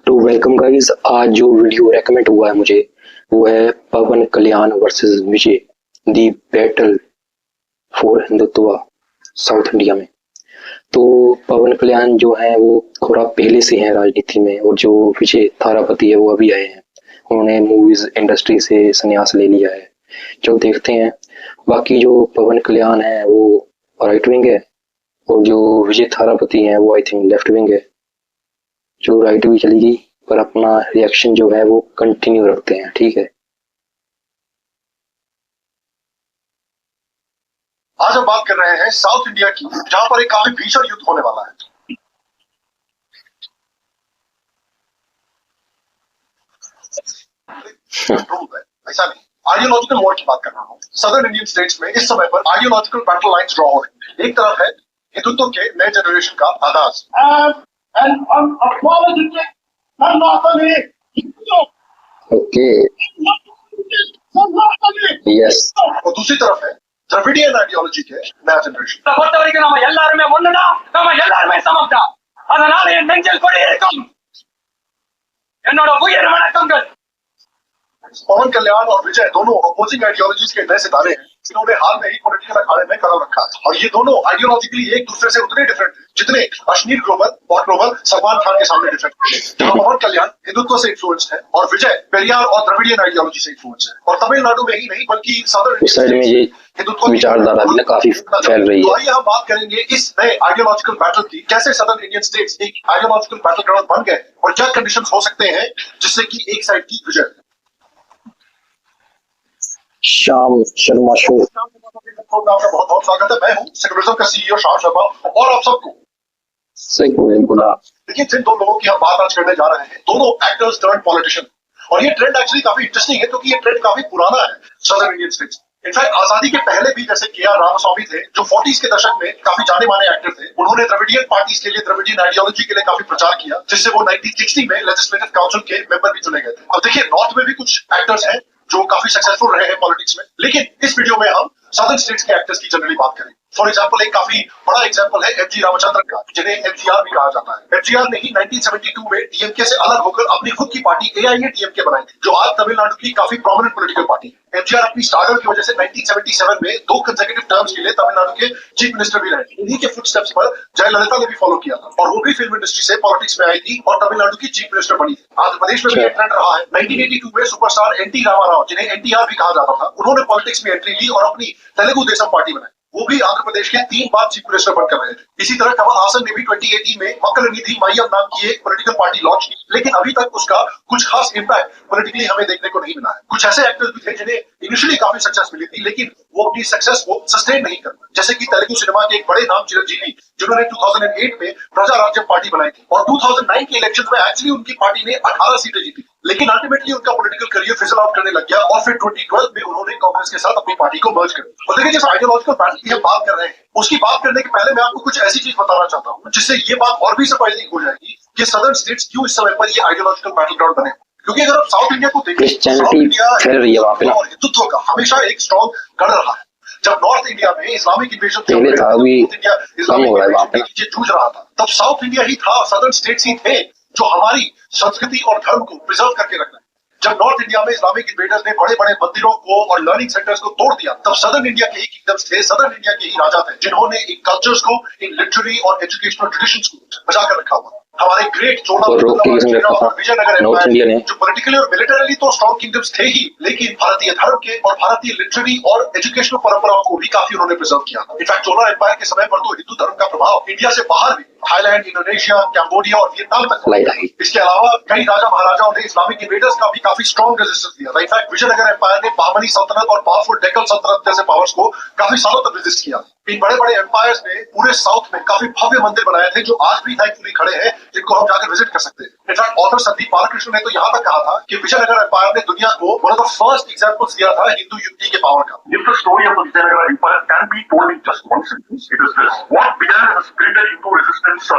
तो welcome guys. आज जो वीडियो रेकमेंड हुआ है मुझे वो है Pawan Kalyan versus Vijay, the battle for Hindutva south India में। तो पवन कल्याण जो है वो थोड़ा पहले से हैं राजनीति में, और जो विजय थारापति है वो अभी आए हैं। उन्होंने मूवीज इंडस्ट्री से संन्यास ले लिया है। जो देखते हैं। बाकी जो पवन कल्याण है वो राइट विंग है, और जो विजय थारापति है वो आई थिंक लेफ्ट विंग है। जो राइट भी चलेगी, पर अपना रिएक्शन जो है वो कंटिन्यू रखते हैं, ठीक है। आज हम बात कर रहे हैं साउथ इंडिया की, जहां पर एक काफी भीषण युद्ध होने वाला है। ऐसा नहीं, आइडियोलॉजिकल वॉर की बात कर रहा हूँ। सदर्न इंडियन स्टेट्स में इस समय पर आइडियोलॉजिकल बैटल लाइन्स ड्रॉ हो रही है। एक तरफ है हिंदुत्व के नए जनरेशन का आगाज, ओके, यस। और दूसरी तरफ है द्रविडियन आइडियोलॉजी के नया जनरेशन। पवन कल्याण और विजय दोनों अपोजिंग आइडियोलॉजीज के नए सितारे हैं, जिन्होंने हाल में ही पॉलिटिकल अखाड़े में कदम रखा है। और ये दोनों आइडियोलॉजिकली एक दूसरे से उतने डिफरेंट हैं जितने अश्नीर ग्रोवर और ग्रोवर सलमान खान के सामने डिफरेंट है। जहां पवन कल्याण हिंदुत्व से इन्फ्लुएंस है और विजय पेरियार और द्रविडियन आइडियोलॉजी से इन्फ्लुएंस है। और तमिलनाडु में ही नहीं बल्कि सदर्न साइड में ये विचारधारा भी काफी फैल रही है। तो आइए हम बात करेंगे इस नए आइडियोलॉजिकल बैटल की, कैसे सदर्न इंडियन स्टेट्स एक आइडियोलॉजिकल बैटल ग्राउंड बन गए और क्या कंडीशंस हो सकते हैं जिससे कि एक साइड की विजय। श्याम शर्मा शो आपका बहुत बहुत स्वागत है। मैं हूं सेक्युलरिज्म का सीईओ श्याम शर्मा, और आप सबको देखिए, जिन दो लोगों की हम बात आज करने जा रहे हैं, दोनों एक्टर्स टर्न्ड पॉलिटिशियन। और ये ट्रेंड एक्चुअली काफी इंटरेस्टिंग है, क्योंकि ये ट्रेंड काफी पुराना है सदर्न इंडियन स्टेट्स। इनफैक्ट आजादी के पहले भी जैसे के.आर. रामास्वामी थे, जो 40s के दशक में काफी जाने माने एक्टर थे, उन्होंने द्रविडियन पार्टीज के लिए, द्रविडियन आइडियोलॉजी के लिए काफी प्रचार किया, जिससे वो 1960 में लेजिस्लेटिव काउंसिल के मेंबर भी चुने गए थे। अब देखिए, नॉर्थ में भी कुछ एक्टर्स हैं जो काफी सक्सेसफुल रहे हैं पॉलिटिक्स में, लेकिन इस वीडियो में हम सदर्न स्टेट्स के एक्टर्स की जनरली बात करें। फॉर एग्जाम्पल, एक काफी बड़ा एग्जाम्पल है एमजी रामचंद्रन का, जिन्हें एमजीआर भी कहा जाता है। एमजीआर ने ही 1972 में डीएमके से अलग होकर अपनी खुद की पार्टी एआईएडीएमके बनाई थी, जो आज तमिलनाडु की काफी प्रोमिनेंट पॉलिटिकल पार्टी है। एमजीआर अपनी स्ट्रगल की वजह से 1977 में 2 कंसेक्यूटिव टर्म्स के लिए तमिलनाडु के चीफ मिनिस्टर भी रहे। इन्हीं के फुटस्टेप्स पर जयललिता ने भी फॉलो किया था, और वो भी फिल्म इंडस्ट्री से पॉलिटिक्स में आई थी और तमिलनाडु की चीफ मिनिस्टर बनी थी। आंध्र प्रदेश में भी ट्रेंड रहा है। 1982 में सुपरस्टार एनटी रामाराव, जिन्हें एनटीआर भी कहा जाता था, उन्होंने पॉलिटिक्स में एंट्री ली और अपनी तेलुगु देशम पार्टी बनाई। वो भी आंध्र प्रदेश के 3 बार चीफ मिनिस्टर बनकर रहे थे। इसी तरह कमल हासन ने भी 2018 में मक्कल निधि मय्यम नाम की एक पॉलिटिकल पार्टी लॉन्च की, लेकिन अभी तक उसका कुछ खास इंपैक्ट पॉलिटिकली हमें देखने को नहीं मिला है। कुछ ऐसे एक्टर्स भी थे जिन्हें इनिशियली काफी सक्सेस मिली थी, लेकिन वो अपनी सक्सेस को सस्टेन नहीं कर पाए। जैसे कि तेलुगु सिनेमा के एक बड़े नाम चिरंजीवी, जिन्होंने 2008 में प्रजा राज्यम पार्टी बनाई थी, और 2009 के इलेक्शन में एक्चुअली उनकी पार्टी ने 18 सीटें जीती, लेकिन अल्टीमेटली उनका पॉलिटिकल करियर फिजल आउट करने लग गया, और फिर 2012 में उन्होंने कांग्रेस के साथ अपनी पार्टी को मर्ज कर दिया। और देखिए, जिस आइडियोलॉजिकल बैटल की हम बात कर रहे हैं, उसकी बात करने के पहले मैं आपको कुछ ऐसी चीज बताना चाहता हूँ जिससे ये बात और भी सरप्राइजिंग हो जाएगी कि सदर्न स्टेट्स क्यों इस समय पर ये आइडियोलॉजिकल बैटल ग्राउंड बने। क्योंकि अगर आप साउथ इंडिया को देखें, साउथ इंडिया और हिंदुत्व का हमेशा एक स्ट्रॉन्ग गढ़ रहा है। जब नॉर्थ इंडिया में इस्लामिक इन्वेजन जूझ रहा था, तब साउथ इंडिया ही था, सदर्न स्टेट्स ही थे जो हमारी संस्कृति और धर्म को प्रिजर्व करके रखना है। जब नॉर्थ इंडिया में इस्लामिक इन्वेडर्स ने बड़े बड़े मंदिरों को और लर्निंग सेंटर्स को तोड़ दिया, तब सदर्न इंडिया के ही किंगडम्स थे, सदर्न इंडिया के ही राजा थे, जिन्होंने इन कल्चर्स को, इन लिटरेरी और एजुकेशनल ट्रेडिशंस को बचा कर रखा हुआ। हमारे ग्रेट चोला और विजयनगर एम्पायर, जो पॉलिटिकली और मिलिटरली तो स्ट्रॉन्ग किंगडम्स थे ही, लेकिन भारतीय धर्म के और भारतीय लिटरेरी और एजुकेशनल परंपराओं को भी काफी उन्होंने प्रिजर्व किया। इनफैक्ट चोला एम्पायर के समय पर तो हिंदू धर्म का प्रभाव इंडिया से बाहर भी थाईलैंड, इंडोनेशिया, कैम्बोडिया और वियतनाम तक। इसके अलावा कई राजा महाराजाओं ने इस्लामिक इन्वेडर्स का भी काफी स्ट्रॉन्ग रेजिस्टेंस दिया था। इनफैक्ट विजयनगर एम्पायर ने बहमनी सल्तनत और पावरफुल डेक्कन सल्तनत जैसे पावर्स को काफी सालों तक रेजिस्ट किया। इन बड़े बड़े एम्पायर्स ने पूरे साउथ में काफी भव्य मंदिर बनाए थे, जो आज भी थैंकफुली खड़े हैं, जिनको हम जाकर विजिट कर सकते हैं। इनफैक्ट ऑथर संदीप बालकृष्ण ने तो यहाँ तक कहा था कि विजयनगर एम्पायर ने दुनिया को one of the first examples दिया था हिंदू यूनिटी के पावर का। If the story of the Vijayanagar Empire can be told in just one sentence, it is this: what began as a spirited Hindu resistance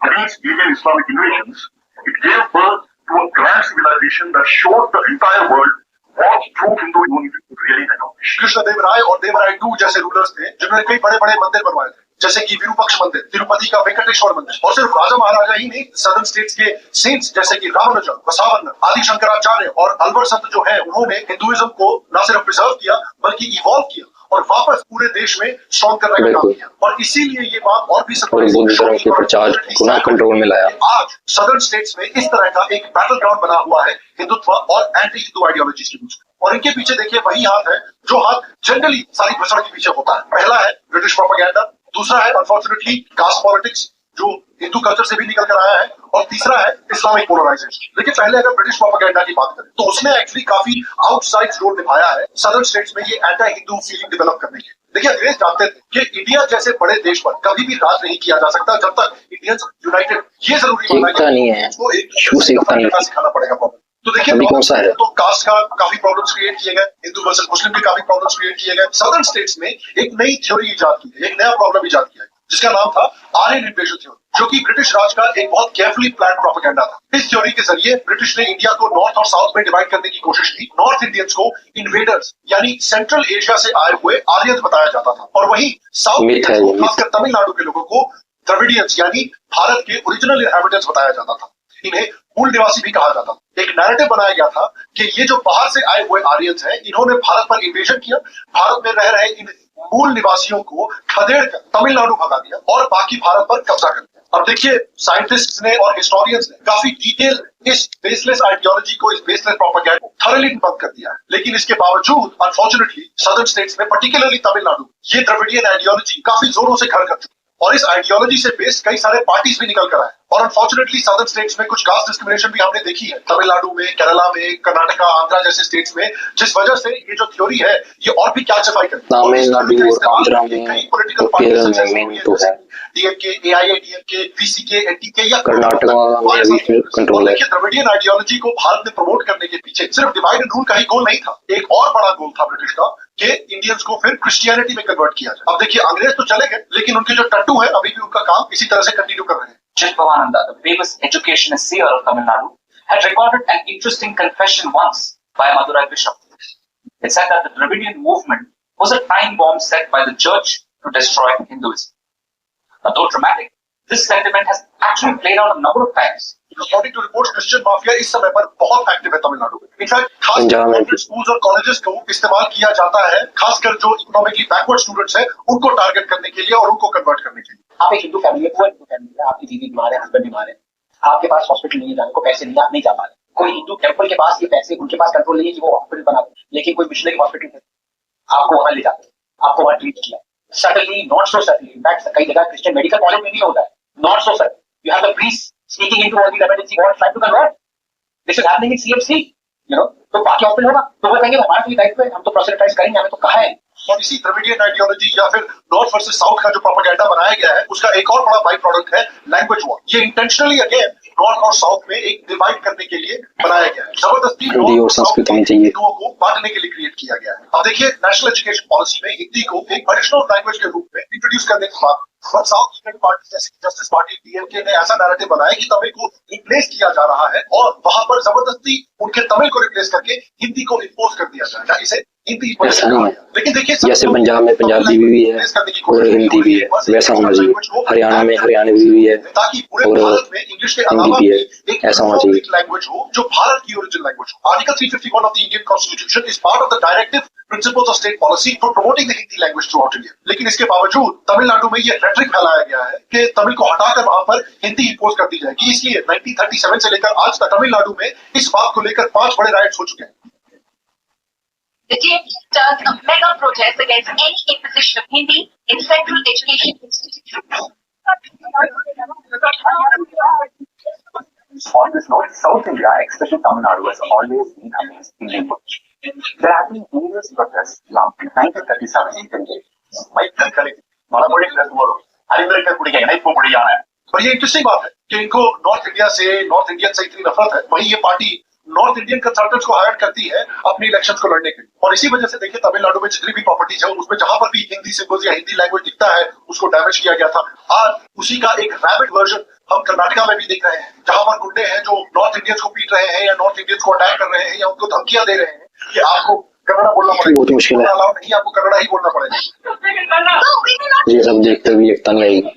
against alien Islamic invasions, it gave birth to a grand civilization that showed the entire world what true Hindu unity could really accomplish. Krishnadeva Raya और Devaraya II जैसे rulers थे, जिन्होंने कई बड़े बड़े मंदिर बनवाए थे, जैसे कि विरूपक्ष मंदिर, तिरुपति का वेंकटेश्वर मंदिर, और सिर्फ राजा महाराजा ही नहीं, सदर्न स्टेट्स के सेंट्स जैसे कि रामानुजन, बसावन, आदि शंकराचार्य और अलवर संत जो है, उन्होंने हिंदुइज्म को न सिर्फ प्रिजर्व किया बल्कि इवॉल्व किया और वापस पूरे देश में स्ट्रॉन्ग करने का काम किया। और इसीलिए ये बात और भी बुद्ध धर्म के प्रचार पुनः कंट्रोल में लाया। आज सदर्न स्टेट्स में इस तरह का एक बैटल ग्राउंड बना हुआ है हिंदुत्व और एंटी हिंदू आइडियोलॉजीज के बीच। और इनके पीछे देखिए वही हाथ है जो हाथ जनरली सारी भसड़ के पीछे होता है। पहला है ब्रिटिश प्रोपेगेंडा, दूसरा है अनफॉर्चुनेटली कास्ट पॉलिटिक्स जो हिंदू कल्चर से भी निकल कर आया है, और तीसरा है इस्लामिक पोलराइजेशन। लेकिन पहले अगर ब्रिटिश प्रोपेगेंडा की बात करें तो उसने एक्चुअली काफी आउटसाइड रोल निभाया है सदर्न स्टेट्स में ये एंटी हिंदू फीलिंग डेवलप करने के। देखिए अंग्रेज जानते थे कि इंडिया जैसे बड़े देश पर कभी भी राज नहीं किया जा सकता जब तक इंडियंस यूनाइटेड, ये जरूरी माना नहीं है, सिखाना पड़ेगा प्रॉब्लम। तो देखिए कौन सा है? तो कास्ट का काफी प्रॉब्लम्स क्रिएट किए गए, हिंदू वर्सेस मुस्लिम के काफी प्रॉब्लम्स क्रिएट किए गए। सदर्न स्टेट्स में एक नई थ्योरी इजाद की गई, एक नया प्रॉब्लम इजाद किया गया जिसका नाम था आर्यन इन्वेजन थ्योरी, जो कि ब्रिटिश राज का एक बहुत केयरफुली प्लान प्रोपेगेंडा था। इस थ्योरी के जरिए ब्रिटिश ने इंडिया को नॉर्थ और साउथ में डिवाइड करने की कोशिश की। नॉर्थ इंडियंस को इन्वेडर्स यानी सेंट्रल एशिया से आए हुए आर्यंस बताया जाता था, और वही साउथ इंडियंस को, खासकर तमिलनाडु के लोगों को द्रविडियंस यानी भारत के ओरिजिनल इनहैबिटेंट्स बताया जाता था। इन्हें मूल निवासी भी कहा जाता था। एक नैरेटिव बनाया गया था कि ये जो बाहर से आए हुए आर्यंस हैं, इन्होंने भारत पर इन्वेजन किया, भारत में रह रहे इन मूल निवासियों को खदेड़ कर तमिलनाडु भगा दिया और बाकी भारत पर कब्जा कर दिया। अब देखिए साइंटिस्ट ने और हिस्टोरियंस ने काफी डिटेल इस बेसलेस आइडियोलॉजी को, इस बेसलेस प्रोपेगेंडा को थॉरली डिबंक कर दिया है। लेकिन इसके बावजूद अनफॉर्चुनेटली सदर्न स्टेट्स में, पर्टिकुलरली तमिलनाडु, ये द्रविडियन आइडियोलॉजी काफी जोरों से घर कर चुकी है और इस आइडियोलॉजी से बेस्ड कई सारे पार्टीज भी निकल कर आए। और अनफॉर्चुनेटली सदर्न स्टेट्स में कुछ कास्ट डिस्क्रिमिनेशन भी हमने देखी है, तमिलनाडु में, केरला में, कर्नाटका, आंध्रा जैसे स्टेट्स में, जिस वजह से ये जो थ्योरी है ये और भी कैल्सिफाई करती है। तमिलनाडु और आंध्रा में, केरल में मेन तो है डीएमके, एआईएडीएमके, वीसीके, एनटीके या कर्नाटका में अभी कंट्रोल है। द्रविडियन आइडियोलॉजी को भारत में प्रमोट करने के पीछे सिर्फ डिवाइड एंड रूल का ही गोल नहीं था, एक और बड़ा गोल था ब्रिटिश का कि इंडियंस को फिर क्रिश्चियनिटी में कन्वर्ट किया जाए। अब देखिए अंग्रेज तो चले गए, लेकिन उनके जो टट्टू है अभी भी उनका काम इसी तरह से कंटिन्यू कर रहे हैं। Chitpavananda, the famous educationist seer of Tamil Nadu, had recorded an interesting confession once by a Madurai bishop. It said that the Dravidian movement was a time bomb set by the church to destroy Hinduism. Now, though dramatic, this sentiment has actually played out a number of times. According to reports, Christian mafia इस समय पर बहुत active है तमिलनाडु में। In fact खासकर schools और colleges को इस्तेमाल किया जाता है, खासकर जो इकोनॉमिकली बैकवर्ड स्टूडेंट्स हैं उनको टारगेट करने के लिए और उनको कन्वर्ट करने के लिए। आप एक हिंदू फैमिली है, पूरा हिंदू फैमिली है, आपकी दीदी बीमार है, हस्बैंड बीमार है, आपके पास हॉस्पिटल नहीं है, जाने को पैसे नहीं, आप नहीं जा पा रहे। कोई हिंदू टेम्पल के पास ये पैसे, उनके पास कंट्रोल नहीं है कि वो हॉस्पिटल बना दे, लेकिन कोई मिशनरी हॉस्पिटल है, आपको वहां ले जाते हैं, आपको वहां ट्रीट किया। Suddenly, not so suddenly, in fact कई जगह क्रिश्चियन मेडिकल कॉलेज में भी होता है, not so suddenly, you have the priest speaking into all these emergency wards trying to convert. This is happening in CMC, you know. तो बाकी hospital होगा तो वो कहेंगे हमारा कोई दायित्व है, हम तो प्रोसेलिटाइज करेंगे, हमें तो कहा है। और इसी द्रविडियन आइडियोलॉजी या फिर नॉर्थ वर्सेस साउथ का जो प्रोपेगेंडा बनाया गया है उसका एक और बड़ा बाई प्रोडक्ट है लैंग्वेज वॉर। ये इंटेंशनली अगेन नॉर्थ और साउथ में एक डिवाइड करने के लिए बनाया गया है, जबरदस्ती हिंदी और संस्कृत में चाहिए हिंदुओं को बांटने के लिए क्रिएट किया गया है। अब देखिए नेशनल एजुकेशन पॉलिसी में हिंदी को एक एडिशनल लैंग्वेज के रूप में इंट्रोड्यूस करने के बाद साउथ इंडियन पार्टी जैसे जस्टिस पार्टी, डीएमके ने ऐसा नैरेटिव बनाया कि तमिल को रिप्लेस किया जा रहा है और वहां पर जबरदस्ती उनके तमिल को रिप्लेस करके हिंदी को इम्पोज कर दिया जाएगा, इसे हिंदी। लेकिन देखिए जैसे पंजाब में पंजाबी भी है और हिंदी भी है, वैसा होना चाहिए। हरियाणा में हरियाणवी भी है ताकि पूरे भारत में इंग्लिश के अलावा भी एक ऐसा होना चाहिए लैंग्वेज हो जो भारत की ओरिजिनल लैंग्वेज हो। Article 351 of the Indian constitution is part of the directive principles of state policy for promoting the Hindi language through out India. लेकिन इसके बावजूद तमिलनाडु में ये रेटरिक फैलाया गया है कि तमिल को हटाकर वहां पर हिंदी इंपोज कर दी जाएगी। इसलिए 1937 से लेकर आज तक तमिलनाडु में इस बात को लेकर 5 बड़े राइट्स हो चुके हैं। The JMU does a mega protest against any imposition of Hindi in central education institutions. On this note, South India, especially Tamil Nadu, has always been against Hindi push. There have been various protests from 1937 और ये interesting बात है कि इनको north India से, north Indian से इतनी नफरत है, वहीं ये पार्टी नॉर्थ इंडियन कंसल्टेंट्स को हायर करती है अपने इलेक्शंस को लड़ने के लिए। और इसी वजह से देखिए तमिलनाडु में जितनी भी प्रॉपर्टीज है उसमें जहां पर भी हिंदी सिंबल्स या हिंदी लैंग्वेज दिखता है उसको डैमेज किया गया था। आज उसी का एक रैबिड वर्जन हम कर्नाटका में भी देख रहे हैं, जहां पर गुंडे हैं जो नॉर्थ इंडियंस को पीट रहे हैं या नॉर्थ इंडियंस को अटैक कर रहे हैं या उनको धमकियां दे रहे हैं कि आपको कन्नड़ा बोलना पड़ेगा, बहुत मुश्किल है। अलाउ नहीं, आपको कन्नड़ा ही बोलना पड़ेगा। No, we will not. ये सब देखते हुए एकता नहीं आएगी।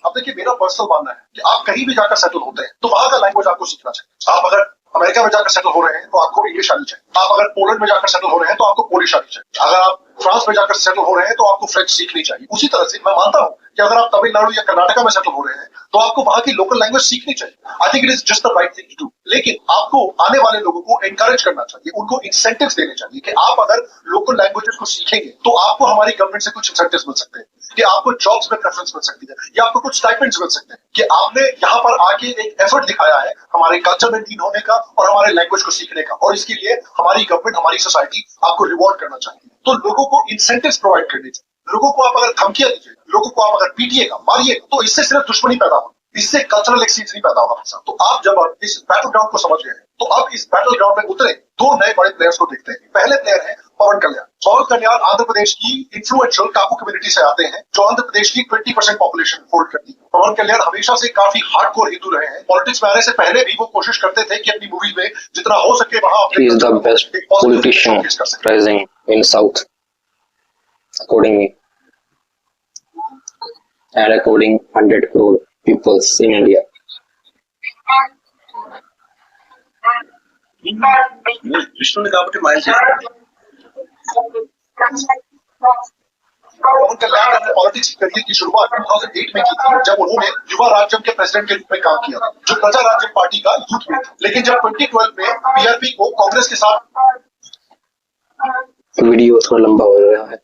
अब देखिए, मेरा पर्सनल मानना है कि आप कहीं भी जाकर सेटल होते हैं तो वहां का लैंग्वेज आपको सीखना चाहिए। आप अगर अमेरिका में जाकर सेटल हो रहे हैं तो आपको इंग्लिश आनी चाहिए। आप अगर पोलैंड में जाकर सेटल हो रहे हैं तो आपको पोलिश आनी चाहिए। अगर आप फ्रांस में जाकर सेटल हो रहे हैं तो आपको फ्रेंच सीखनी चाहिए। उसी तरह से मैं मानता हूं कि अगर आप तमिलनाडु या कर्नाटका में सेटल हो रहे हैं तो आपको वहां की लोकल लैंग्वेज सीखनी चाहिए। I think it is just the right thing to do. लेकिन आपको आने वाले लोगों को एनकरेज करना चाहिए, उनको इंसेंटिव्स देने चाहिए कि आप अगर लोकल लैंग्वेजेस को सीखेंगे तो आपको हमारी गवर्नमेंट से कुछ इंसेंटिव्स मिल सकते हैं, कि आपको जॉब्स में प्रेफरेंस मिल सकती है, या आपको कुछ स्टाइपेंड्स मिल सकते हैं, कि आपने यहाँ पर आके एक एफर्ट दिखाया है हमारे कल्चर में लीन होने का और हमारे लैंग्वेज को सीखने का, और इसके लिए हमारी गवर्नमेंट, हमारी सोसाइटी आपको रिवॉर्ड करना चाहिए। तो लोगों को इंसेंटिव्स प्रोवाइड करने चाहिए। लोगों को आप अगर धमकियां दीजिए, लोगों को आप अगर पीटिएगा, मारिएगा, तो इससे सिर्फ दुश्मनी पैदा होगी, इससे कल्चरल एक्सचेंज नहीं पैदा होगा। तो आप जब इस बैटल ग्राउंड को समझ गए हैं तो अब इस बैटल ग्राउंड में उतरे दो नए बड़े प्लेयर्स को देखते हैं। पहले प्लेयर है पवन कल्याण। पवन कल्याण आंध्र प्रदेश की इन्फ्लुएंशियल कापू कम्युनिटी से आते हैं, जो आंध्र प्रदेश की 20% पॉपुलेशन होल्ड करती है। पवन कल्याण हमेशा से काफी हार्डकोर हिंदू रहे हैं। पॉलिटिक्स में आने से पहले भी वो कोशिश करते थे कि अपनी मूवीज में जितना हो सके वहां अपने He is the best politician rising in South, according me, and according 100 crore people in India. కృష్ణుని కాబట్టి మాయం చేశారు। पवन कल्याण ने अपने पॉलिटिक्स करियर की शुरुआत 2008 में की थी, जब उन्होंने युवा राज्यम के प्रेसिडेंट के रूप में काम किया था, जो प्रजा राज्यम पार्टी का यूथ में था। लेकिन जब 2012 में पीआरपी को कांग्रेस के साथ वीडियो थोड़ा लंबा हो रहा है,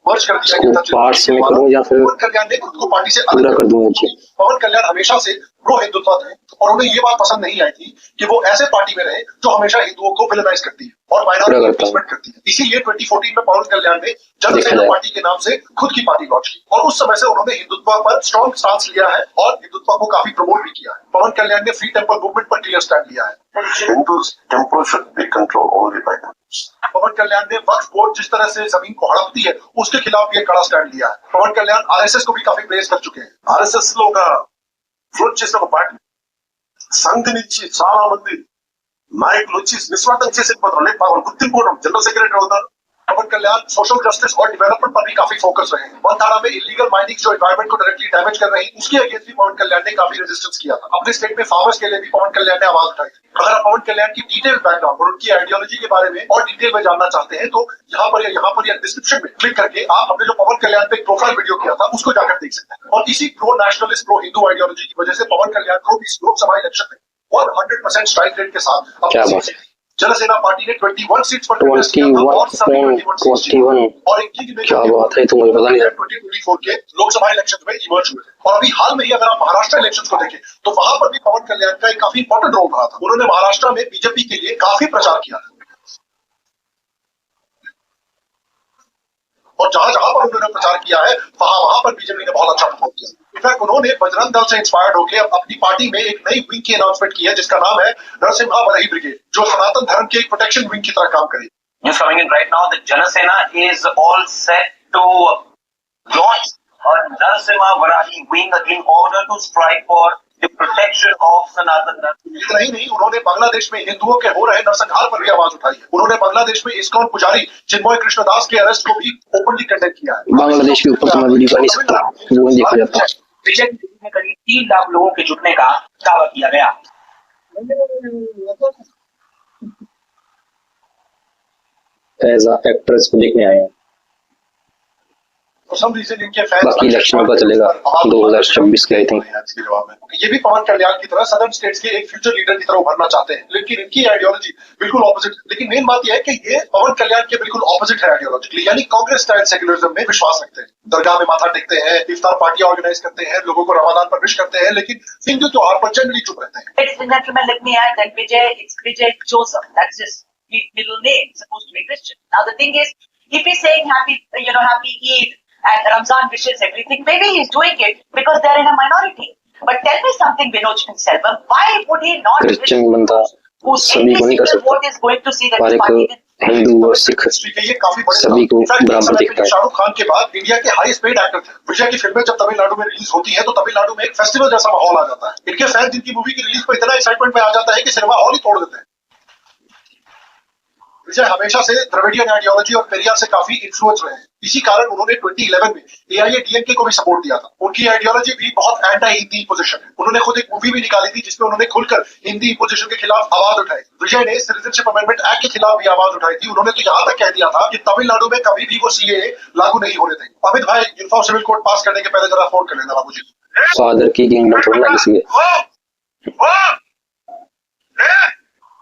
मर्ज कर दिया इसको गया था, पार्ट्स में करूं या फिर पवन कल्याण ने खुद को पार्टी से पूरा अलग कर दूं? जी, पवन कल्याण हमेशा से प्रो हिंदुत्व थे और उन्हें ये बात पसंद नहीं आई थी कि वो ऐसे पार्टी में रहे जो हमेशा हिंदुओं को विलेनाइज करती है और माइनॉरिटी इंप्लीसमेंट करती है। इसीलिए 2014 में पवन कल्याण ने जनसेना पार्टी के नाम से खुद की पार्टी लॉन्च की और उस समय से उन्होंने हिंदुत्व पर स्ट्रॉन्ग स्टांस लिया है और हिंदुत्व को काफी प्रमोट भी किया है। पवन कल्याण ने फ्री टेम्पल मूवमेंट पर क्लियर स्टैंड लिया है। Hindus temple should be controlled only by Hindus. पवन कल्याण ने वक्फ बोर्ड जिस तरह से जमीन को हड़पती है उसके खिलाफ भी एक कड़ा स्टैंड लिया है। पवन कल्याण आरएसएस को भी काफी प्रेस कर चुके हैं। ఆర్ఎస్ఎస్ లో ఒక ఫ్లోట్ చేసిన ఒక పార్టీ సంఘ్ నుంచి చాలా మంది నాయకులు వచ్చి నిస్వార్థం చేసి వెళ్ళిపోతారు, వాళ్ళు గుర్తింపుకోవడం जनरल सेक्रेटरी అవుతారు। पवन कल्याण सोशल जस्टिस और डेवलपमेंट पर भी काफी फोकस रहे हैं। वनथाना में इलीगल माइनिंग जो एनवायरमेंट को डायरेक्टली डैमेज कर रही, उसके अगेंस्ट भी पवन कल्याण ने काफी रेजिस्टेंस किया था। अपने स्टेट में फार्मर्स के लिए भी पवन कल्याण ने आवाज उठाई थी। अगर आप पवन कल्याण की डिटेल बैकग्राउंड और उनकी आइडियोलॉजी के बारे में और डिटेल में जानना चाहते हैं तो यहाँ पर या डिस्क्रिप्शन में क्लिक करके आप हमने जो पवन कल्याण पे एक प्रोफाइल वीडियो किया था उसको जाकर देख सकते हैं। और इसी pro nationalist pro Hindu ideology की वजह से पवन कल्याण को इस लोकसभा इलेक्शन में 100% स्ट्राइक रेट के साथ क्या बात है। जनसेना पार्टी ने 21 सीट्स पर 21 और इक्कीस में क्या बात है, तो मुझे पता नहीं है। 2024 के लोकसभा इलेक्शन में इमर्ज हुए थे। और अभी हाल में ही अगर आप महाराष्ट्र इलेक्शंस को देखें तो वहां पर भी पवन कल्याण का एक काफी इंपॉर्टेंट रोल रहा था। उन्होंने महाराष्ट्र में बीजेपी के लिए काफी प्रचार किया था और जहां जहां पर उन्होंने प्रचार किया है वहां पर बीजेपी ने बहुत अच्छा परफॉर्म किया। इनफैक्ट उन्होंने बजरंग दल से इंस्पायर्ड होकर अपनी पार्टी में एक नई विंग की अनाउंसमेंट की है जिसका नाम है नरसिम्हा वरही ब्रिगेड, जो सनातन धर्म के एक प्रोटेक्शन विंग की तरह काम करेगी। News coming in right now that Janasena is all set to launch a Narasimha Varahi wing in order to strike for the protection of Sanatan Dharma. इतना ही नहीं, उन्होंने बांग्लादेश में हिंदुओं के हो रहे नरसंहार पर भी आवाज उठाई है। उन्होंने बांग्लादेश में इस्कॉन पुजारी चिन्मय कृष्णदास के अरेस्ट को भी ओपनली कंडेम किया है। बांग्लादेश के ऊपर तो मैं वीडियो कर नहीं सकता, वो नहीं देखा जाता। बीजेपी दिल्ली में करीब 3 लाख लोगों के जुटने का दावा किया गया। एज अ एक्ट्रेस को देखने आए हैं, For some reason इनके फैंस बाकी इलेक्शन में पता चलेगा 2026 के आई थिंक। इसके जवाब में ये भी पवन कल्याण की तरह सदर्न स्टेट्स के एक फ्यूचर लीडर की तरह उभरना चाहते हैं, लेकिन इनकी आइडियोलॉजी बिल्कुल ऑपोजिट। लेकिन मेन बात यह है कि ये पवन कल्याण के बिल्कुल ऑपोजिट है आइडियोलॉजिकली, यानी कांग्रेस स्टाइल सेक्युलरिज्म में विश्वास रखते हैं। दरगाह में माथा टेकते हैं, इफ्तार पार्टी ऑर्गेनाइज करते हैं, लोगों को रमजान पर विश करते हैं, लेकिन हिंदू त्योहार पर जनरली चुप रहते हैं। Ladies and gentlemen, let me add that it's Vijay Joseph. That's his middle name, supposed to be Christian. Now the thing is, if he's saying happy Eid and Ramzan wishes everything, maybe he's doing it because they're in a minority. But tell me something, Vinod Selvam, why would he not Christian बंदा whose सभी को नहीं कर every single सकता, vote is going to see that और his एक party will Hindu और Sikh history के ये काफी बड़े सभी को इनफैक्ट एक बराबर समय देखता पे है। शाहरुख खान के बाद इंडिया के हाईएस्ट पेड एक्टर थे। विजय की फिल्में जब तमिलनाडु में रिलीज होती है तो तमिलनाडु में एक फेस्टिवल जैसा माहौल आ जाता है। इनके फैंस इनकी मूवी की रिलीज पर इतना एक्साइटमेंट में आ जाता है कि सिनेमा हॉल ही तोड़ देते हैं। विजय हमेशा से द्रविडियन आइडियोलॉजी और पेरियार से काफी इन्फ्लुएंस रहे हैं। इसी कारण उन्होंने 2011 में एआईएडीएमके को भी सपोर्ट दिया था। उनकी आइडियोलॉजी भी बहुत एंटी हिंदी इंपोजिशन है। उन्होंने खुद एक मूवी भी निकाली थी जिसमें उन्होंने खुलकर हिंदी इंपोजिशन के खिलाफ आवाज उठाई। विजय ने सिटीजनशिप अमेंडमेंट एक्ट के खिलाफ भी आवाज उठाई थी। उन्होंने तो यहाँ तक कह दिया था कि तमिलनाडु में कभी भी वो सीएए लागू नहीं होने देंगे। अमित भाई, यूनिफॉर्म सिविल कोड पास करने के पहले जरा फोन कर लेना बाबू जी। फादर की किंगडम थोड़ी ना किसी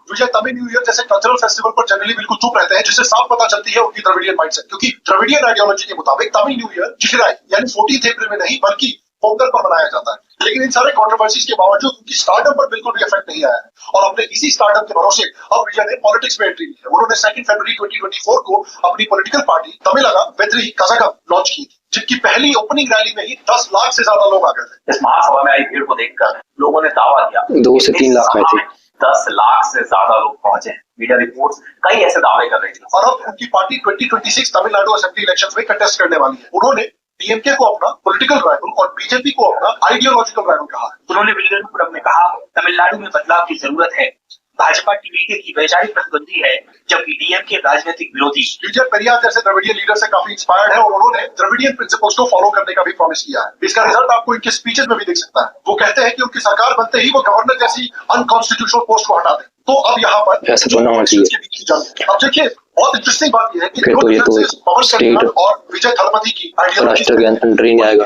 विजय तमिल न्यू ईयर जैसे कल्चरल फेस्टिवल पर जनरली बिल्कुल चुप रहते हैं, जिससे साफ पता चलती है उनकी द्रविडियन माइंडसेट। क्योंकि द्रविडियन आइडियोलॉजी के मुताबिक तमिल न्यू ईयर चिथिराई यानी 14 अप्रैल में नहीं बल्कि पोंगल पर मनाया जाता है। लेकिन इन सारे कंट्रोवर्सीज के बावजूद उनकी स्टार्टअप पर बिल्कुल भी इफेक्ट नहीं आया है और अपने इसी स्टार्टअप के भरोसे अब विजय ने पॉलिटिक्स में एंट्री ली है। उन्होंने 2 फरवरी 2024 को अपनी political party Tamilaga Vettri Kazhagam launch की थी, जिनकी पहली ओपनिंग रैली में ही 10 लाख से ज्यादा लोग आ गए थे। इस महासभा में आई भीड़ को देखकर लोगों ने दावा किया 2 से 3 लाख में थे। 10 लाख से ज्यादा लोग पहुंचे। मीडिया रिपोर्ट्स कई ऐसे दावे कर रही थी। और अब उनकी पार्टी 2026 तमिलनाडु असेंबली इलेक्शंस में कंटेस्ट करने वाली है। उन्होंने डीएमके को अपना पॉलिटिकल राइवल और बीजेपी को अपना आइडियोलॉजिकल राइवल कहा है। उन्होंने विजयपुरम में कहा, तमिलनाडु में बदलाव की जरूरत है। भाजपा टीवीके की वैचारिक प्रतिद्वंदी है, जबकि डीएमके राजनीतिक विरोधी। विजय पेरियार जैसे द्रविडियन लीडर से काफी इंस्पायर्ड है और उन्होंने द्रविडियन प्रिंसिपल्स को फॉलो करने का भी प्रॉमिस किया है। इसका रिजल्ट आपको इनके स्पीचेस में भी दिख सकता है। वो कहते हैं कि उनकी सरकार बनते ही वो गवर्नर जैसी अनकॉन्स्टिट्यूशनल पोस्ट को हटा दें। तो अब यहाँ पर ऐसा तो ना होना चाहिए। के बीच की जंग। अब देखिए, बहुत इंटरेस्टिंग बात यह है कि फिर तो ये तो पवन स्टेट कल्याण और विजय थलपति की राष्ट्र के अंदर ही नहीं आएगा।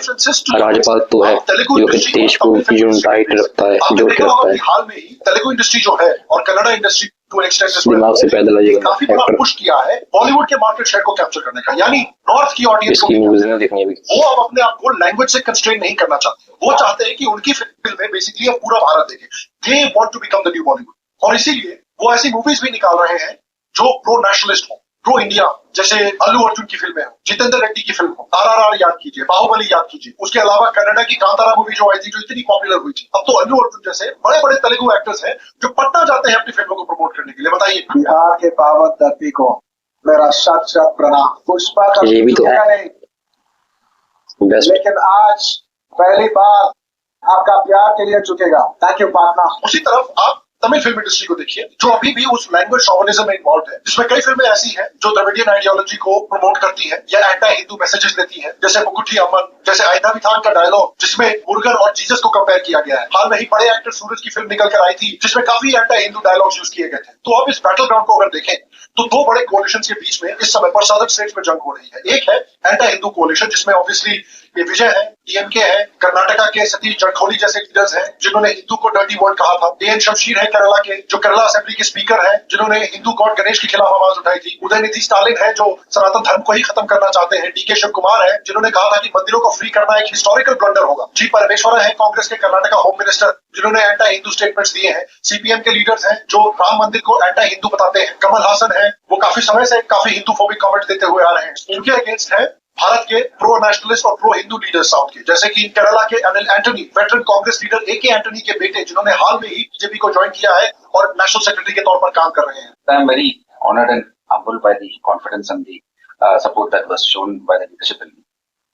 राज्यपाल तो है जो कि देश को यूनाइट रखता है, जोड़ के रखता है। हाल में ही तेलुगु इंडस्ट्री जो है और Kannada industry to an extent दिमाग से पैदल आइएगा काफी बड़ा एक्टर। पुश किया है बॉलीवुड के मार्केट शेयर को कैप्चर करने का, यानी नॉर्थ की ऑडियंस को। इसकी मूवीज नहीं देखनी अभी। वो अब अपने आप को लैंग्वेज से कंस्ट्रेन नहीं करना चाहते। वो चाहते हैं कि उनकी फिल्में बेसिकली अब पूरा भारत देखे। They want to become the new Bollywood और इसीलिए वो ऐसी मूवीज भी निकाल रहे हैं जो प्रो नेशनलिस्ट हो, प्रो इंडिया, जैसे अल्लू अर्जुन की फिल्में हो, जितेंद्र रेड्डी की फिल्म हो, आरआरआर याद कीजिए, बाहुबली याद कीजिए। उसके अलावा कन्नड़ा की कांतारा मूवी जो आई थी, जो इतनी पॉपुलर हुई थी। अब तो अल्लू अर्जुन जैसे बड़े बड़े तेलुगु एक्टर्स हैं जो पटना जाते हैं अपनी फिल्मों को प्रमोट करने के लिए। बताइए। बिहार के पावन धरती को मेरा शत शत प्रणाम। पुष्पा का ये भी तो है। नहीं, बेस्ट लेकिन आज पहली बार आपका प्यार के लिए झुकेगा। Thank you partner. उसी तरफ आप तमिल फिल्म इंडस्ट्री को देखिए जो अभी भी उस लैंग्वेज शॉविनिज्म में इन्वॉल्व है, जिसमें कई फिल्में ऐसी हैं जो द्रविडियन आइडियोलॉजी को प्रमोट करती है या एंटी हिंदू मैसेजेस देती है, जैसे मुकुट्टी अम्मन, जैसे आइंदा विथान का डायलॉग जिसमें मुर्गन और जीसस को कंपेयर किया गया है। हाल में ही बड़े एक्टर सूरज की फिल्म निकल कर आई थी जिसमें काफी एंटी हिंदू डायलॉग्स यूज किए गए थे। तो अब इस बैटल ग्राउंड को अगर देखें तो 2 बड़े कोलिशन के बीच में इस समय पर सदर्न स्टेट्स में जंग हो रही है। एक है एंटी हिंदू कोलिशन जिसमें ऑब्वियसली ये विजय है, डीएमके है, कर्नाटका के सतीश जरखोली जैसे लीडर्स हैं जिन्होंने हिंदू को डर्टी वर्ड कहा था। एएन शमशीर है केरला के, जो केरला असेंबली के स्पीकर हैं जिन्होंने हिंदू गॉड गणेश के खिलाफ आवाज उठाई थी। उदयनिधि स्टालिन है जो सनातन धर्म को ही खत्म करना चाहते हैं। डीके शिव कुमार है जिन्होंने कहा था कि मंदिरों को फ्री करना एक हिस्टोरिकल ब्लंडर होगा। जी परमेश्वरन है कांग्रेस के कर्नाटका होम मिनिस्टर जिन्होंने एंटी हिंदू स्टेटमेंट्स दिए हैं। सीपीएम के लीडर्स हैं जो राम मंदिर को एंटी हिंदू बताते हैं। कमल हासन है, वो काफी समय से काफी हिंदू फोबिक कमेंट देते हुए आ रहे हैं। इनके अगेंस्ट है भारत के प्रो नेशनलिस्ट और प्रो हिंदू लीडर्स साउथ के, जैसे कि केरला के Anil Antony, veteran Congress leader AK Antony के बेटे जिन्होंने हाल में ही बीजेपी को ज्वाइन किया है और नेशनल सेक्रेटरी के तौर पर काम कर रहे हैं। I am very honored and humbled by the confidence and the support that was shown by the leadership in me.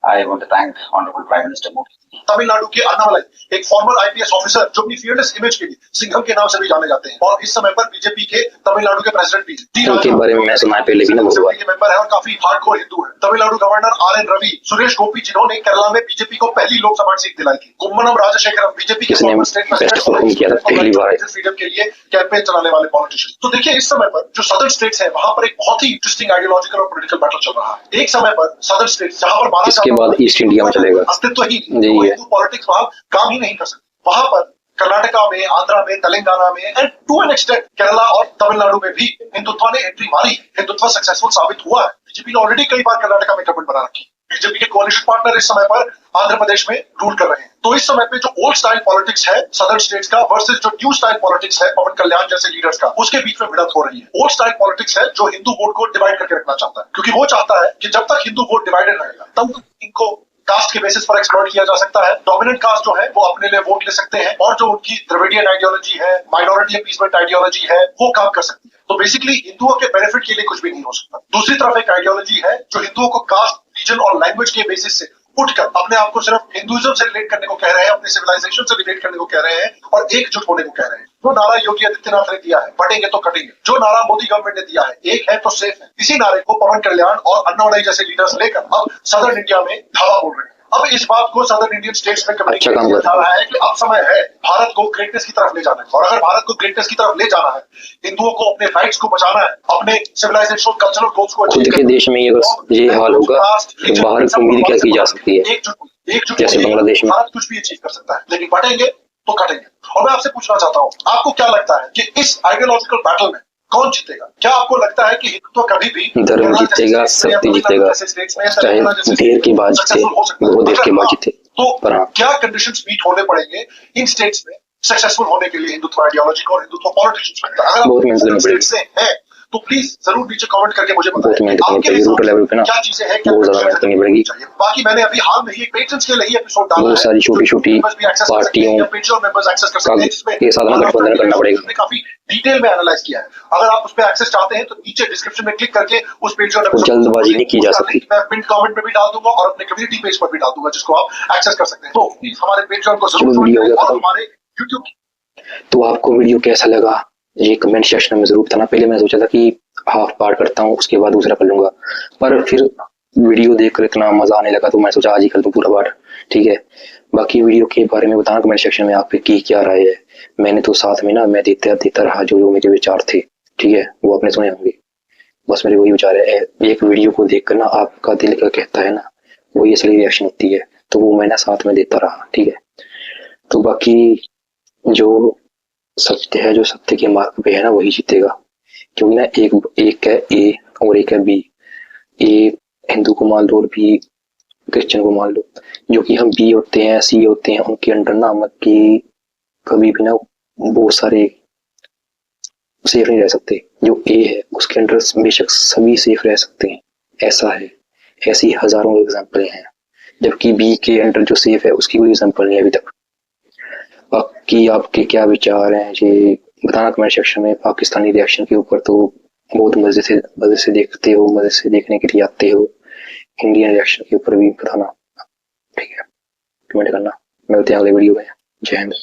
I want to thank Honorable Prime Minister Modi. Tamil Nadu के अन्नामलाई, एक फॉर्मर आईपीएस ऑफिसर जो अपनी fearless image के लिए सिंघम के नाम से भी जाने जाते हैं और इस समय पर बीजेपी के तमिलनाडु के प्रेसिडेंट भी हैं। उनके बारे में मैं सुना है पहले भी ना, बहुत बार। के मेंबर है और काफी हार्डकोर हिंदू है। तमिलनाडु गवर्नर आरएन रवि, सुरेश गोपी जिन्होंने केरला में बीजेपी को पहली लोकसभा सीट दिलाई थी, कुम्मनम राजशेखरम बीजेपी के किसने फॉर्मर स्टेट बेस्ट परफॉर्म किया था पहली बार। फ्रीडम के लिए कैंपेन चलाने वाले पॉलिटिशियन। तो देखिए इस समय पर जो सदर्न स्टेट्स है वहां पर एक बहुत ही इंटरेस्टिंग आइडियोलॉजिकल और पॉलिटिकल बैटल चल रहा है। एक समय पर सदर्न स्टेट्स जहां पर इसके बाद ईस्ट इंडिया में चलेगा। अस्तित्व ही यही है। हिंदू पॉलिटिक्स वहां काम ही नहीं कर सकते। वहां पर कर्नाटका में, आंध्रा में, तेलंगाना में and to an extent Kerala और तमिलनाडु में भी हिंदुत्व ने एंट्री मारी। हिंदुत्व सक्सेसफुल साबित हुआ है। बीजेपी ने ऑलरेडी कई बार कर्नाटका में गवर्नमेंट बना रखी। बीजेपी के कोalition पार्टनर इस समय पर आंध्र प्रदेश में रूल कर रहे हैं। तो इस समय पे जो ओल्ड स्टाइल पॉलिटिक्स है सदर्न स्टेट्स का वर्सेस जो न्यू स्टाइल पॉलिटिक्स है पवन कल्याण जैसे लीडर्स का, उसके बीच में भिड़ंत हो रही है। ओल्ड स्टाइल पॉलिटिक्स है जो हिंदू वोट को डिवाइड करके रखना चाहता है, क्योंकि वो चाहता है कि जब तक हिंदू वोट डिवाइडेड रहेगा तब तक इनको कास्ट के बेसिस पर एक्सप्लॉइट किया जा सकता है। डोमिनेंट कास्ट जो है वो अपने लिए वोट ले सकते हैं और जो उनकी द्रविडियन आइडियोलॉजी है, माइनॉरिटी अपीसमेंट आइडियोलॉजी है, वो काम कर सकती है। तो बेसिकली हिंदुओं के बेनिफिट के लिए कुछ भी नहीं हो सकता। दूसरी तरफ एक आइडियोलॉजी है जो हिंदुओं को कास्ट, रीजन और लैंग्वेज के बेसिस से उठकर अपने आप को सिर्फ हिंदुइज्म से रिलेट करने को कह रहे हैं, अपने सिविलाइजेशन से रिलेट करने को कह रहे हैं और एकजुट होने को कह रहे हैं। जो नारा योगी आदित्यनाथ ने दिया है, बटेंगे तो कटेंगे, जो नारा मोदी गवर्नमेंट ने दिया है, एक है तो सेफ है, इसी नारे को पवन कल्याण और अन्नामलाई जैसे लीडर्स लेकर अब सदर्न इंडिया में धावा बोल रहे हैं। अब इस बात को सदर्न इंडियन स्टेट्स में कम्युनिकेट किया जा रहा है कि अब समय है भारत को ग्रेटनेस की तरफ ले जाना है, और अगर भारत को ग्रेटनेस की तरफ ले जाना है, हिंदुओं को अपने राइट्स को बचाना है, अपने सिविलाइजेशन कल्चरल गोल्स को खुद के देश में ये हाल होगा तो बाहर उम्मीद क्या की जा सकती है? एकजुट जैसे बांग्लादेश में भारत कुछ भी अचीव कर सकता है, लेकिन बटेंगे तो कटेंगे। और मैं आपसे पूछना चाहता हूँ, आपको क्या लगता है कि इस आइडियोलॉजिकल बैटल में कौन जीतेगा? क्या आपको लगता है कि हिंदुत्व कभी भी धर्म जीतेगा, सत्य जीतेगा, चाहे देर के बाद जीते, बहुत देर के बाद जीते। तो पर हाँ, क्या कंडीशंस मीट होने पड़ेंगे इन स्टेट्स में सक्सेसफुल होने के लिए हिंदुत्व आइडियोलॉजी को और हिंदुत्व पॉलिटिक्स में? अगर बहुत मेहनत करनी आप पड़ेगी। स्टेट से हैं तो प्लीज जरूर नीचे कमेंट करके मुझे बहुत बताएं मेहनत करनी आपके पड़ेगी, रूरल लेवल पे ना क्या चीजें हैं, क्या बहुत ज्यादा मेहनत करनी पड़ेगी। बाकी मैंने अभी हाल में ही एक पेट्रन्स के लिए ही एपिसोड डाला बहुत है, सारी छोटी-छोटी पार्टियों के साथ में गठबंधन करना पड़ेगा। काफी डिटेल में एनालाइज किया है। अगर आप उस पर एक्सेस चाहते हैं तो नीचे डिस्क्रिप्शन में क्लिक करके उस पेट्रियन जल्दबाजी नहीं की जा सकती। मैं पिन कमेंट में भी डाल दूंगा और अपने कम्युनिटी पेज पर भी डाल दूंगा, जिसको आप एक्सेस कर सकते हैं। तो हमारे पेट्रियन को जरूर वीडियो ज्वाइन हो करें गया और हमारे यूट्यूब तो आपको वीडियो कैसा लगा ये कमेंट सेक्शन में जरूर बताना। पहले मैं सोचा था कि हाफ पार्ट करता हूँ उसके बाद दूसरा कर लूंगा, पर फिर वीडियो देखकर इतना मजा आने लगा तो मैं सोचा आज ही कर दूं पूरा पार्ट। ठीक है, बाकी वीडियो के बारे में बताना कमेंट सेक्शन में आप की क्या राय है। मैंने तो साथ में ना मैं देता रहा जो मेरे विचार थे, ठीक है, वो आपने सुने होंगे। बस मेरे वही विचार है, एक वीडियो को देखकर ना आपका दिल का कहता है ना वही असली रिएक्शन होती है, तो वो मैं ना साथ में देता रहा। ठीक है, तो बाकी जो सत्य है, जो सत्य के मार्ग पे है ना वही जीतेगा, क्योंकि ना एक है ए और एक है बी। ए हिंदू को मान लो और बी क्रिश्चियन को मान लो। जो कि हम बी होते हैं, सी होते हैं, उनके अंडर ना मत की कभी भी ना बहुत सारे सेफ नहीं रह सकते। जो ए है उसके अंडर बेशक सभी सेफ रह सकते हैं, ऐसा है, ऐसी हजारों एग्जाम्पल हैं। जबकि बी के अंडर जो सेफ है उसकी कोई एग्जाम्पल नहीं है अभी तक। बाकी आपके क्या विचार हैं ये बताना कमेंट सेक्शन में। पाकिस्तानी रिएक्शन के ऊपर तो बहुत मजे से देखते हो, मजे से देखने के लिए आते हो। इंडियन रिएक्शन के ऊपर भी बताना, ठीक है, कमेंट करना। मिलते हैं अगले वीडियो में। जय हिंद।